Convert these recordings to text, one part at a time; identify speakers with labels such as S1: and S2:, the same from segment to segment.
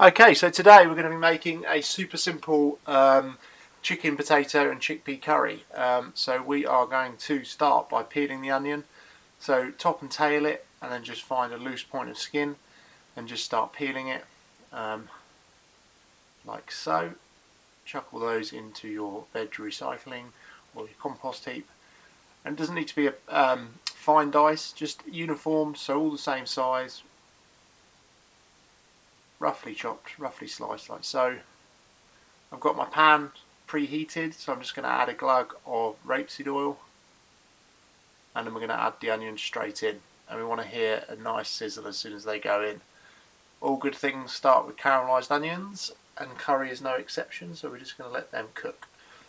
S1: Okay, so today we're going to be making a super simple chicken, potato and chickpea curry. So we are going to start by peeling the onion. So top and tail it, and then just find a loose point of skin and just start peeling it like so. Chuck all those into your veg recycling or your compost heap. And it doesn't need to be a fine dice, just uniform, so all the same size, roughly chopped, roughly sliced like so. I've got my pan preheated, so I'm just going to add a glug of rapeseed oil, and then we're going to add the onions straight in, and we want to hear a nice sizzle as soon as they go in. All good things start with caramelised onions, and curry is no exception, so we're just going to let them cook.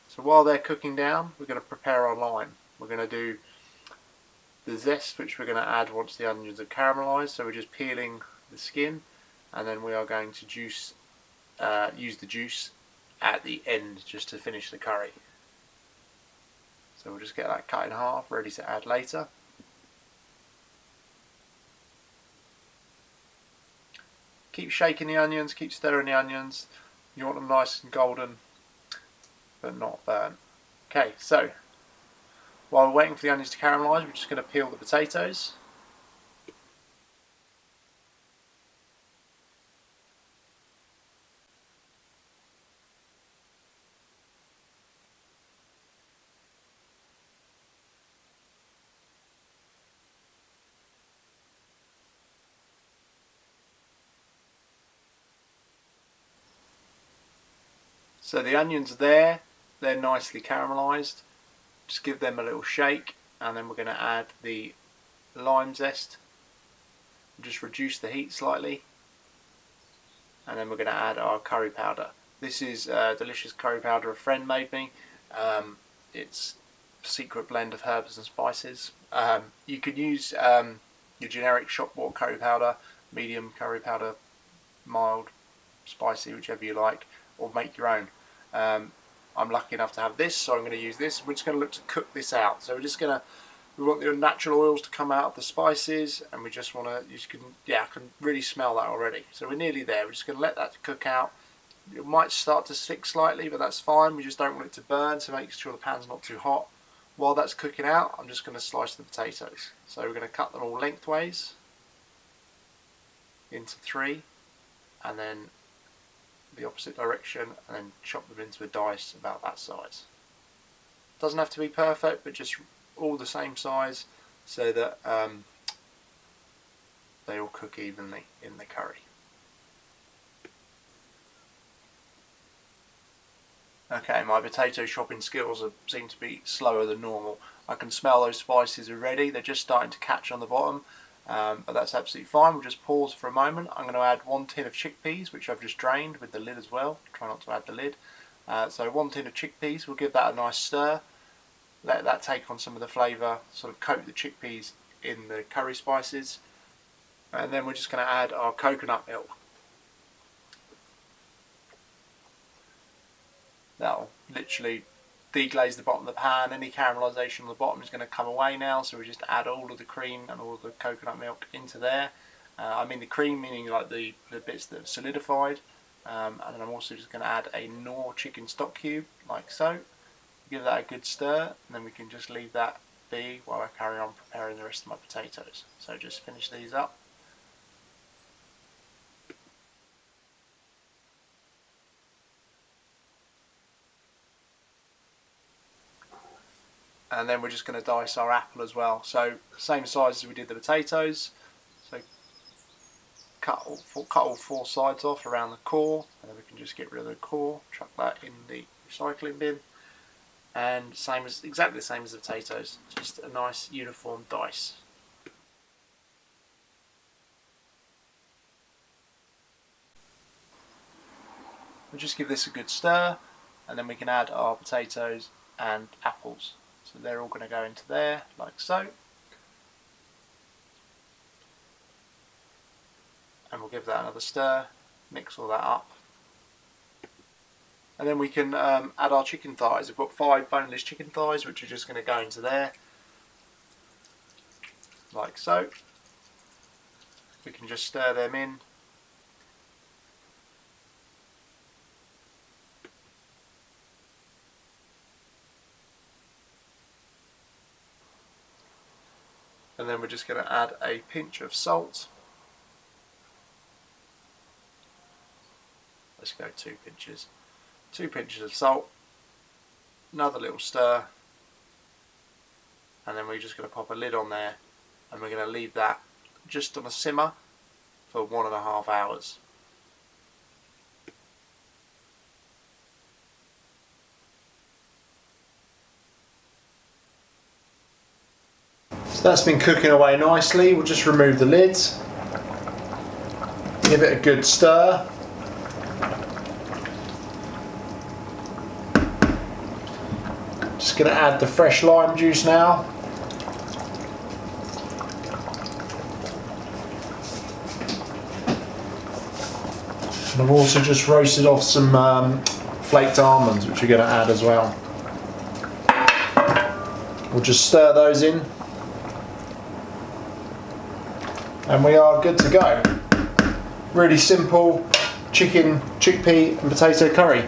S1: So while they're cooking down, we're going to prepare our lime. We're going to do the zest, which we're going to add once the onions are caramelised, so we're just peeling the skin, and then we are going to use the juice at the end just to finish the curry. So we'll just get that cut in half, ready to add later. Keep shaking the onions, keep stirring the onions. You want them nice and golden, but not burnt. Okay, so while we're waiting for the onions to caramelise, we're just going to peel the potatoes. So the onions are there, they're nicely caramelised. Just give them a little shake, and then we're going to add the lime zest. Just reduce the heat slightly, and then we're going to add our curry powder. This is delicious curry powder a friend made me. It's a secret blend of herbs and spices. You could use your generic shop bought curry powder, medium curry powder, mild, spicy, whichever you like, or make your own. I'm lucky enough to have this, so I'm going to use this. We're just going to look to cook this out. So we want the natural oils to come out of the spices, and we just want to, I can really smell that already. So we're nearly there. We're just going to let that cook out. It might start to stick slightly, but that's fine. We just don't want it to burn, so make sure the pan's not too hot. While that's cooking out, I'm just going to slice the potatoes. So we're going to cut them all lengthways into 3, and then the opposite direction, and then chop them into a dice about that size. Doesn't have to be perfect, but just all the same size, so that they all cook evenly in the curry. Okay, my potato chopping skills seem to be slower than normal. I can smell those spices already. They're just starting to catch on the bottom, but that's absolutely fine. We'll just pause for a moment. I'm going to add 1 tin of chickpeas, which I've just drained with the lid as well. Try not to add the lid. So 1 tin of chickpeas, we'll give that a nice stir. Let that take on some of the flavour, sort of coat the chickpeas in the curry spices. And then we're just going to add our coconut milk. That'll literally deglaze the bottom of the pan. Any caramelisation on the bottom is going to come away now, so we just add all of the cream and all of the coconut milk into there. I mean the cream meaning like the bits that have solidified. And then I'm also just going to add a Knorr chicken stock cube, like so. Give that a good stir, and then we can just leave that be while I carry on preparing the rest of my potatoes. So just finish these up. And then we're just going to dice our apple as well. So same size as we did the potatoes. So cut all 4 sides off around the core, and then we can just get rid of the core, chuck that in the recycling bin. And exactly the same as the potatoes, just a nice uniform dice. We'll just give this a good stir, and then we can add our potatoes and apples. So they're all going to go into there, like so. And we'll give that another stir, mix all that up. And then we can add our chicken thighs. We've got 5 boneless chicken thighs, which are just going to go into there, like so. We can just stir them in. then we're just going to add a pinch of salt. Let's go 2 pinches. 2 pinches of salt, another little stir, and then we're just going to pop a lid on there, and we're going to leave that just on a simmer for 1.5 hours. So that's been cooking away nicely. We'll just remove the lids, give it a good stir. Just going to add the fresh lime juice now. And I've also just roasted off some flaked almonds, which we're going to add as well. We'll just stir those in, and we are good to go. Really simple chicken, chickpea and potato curry.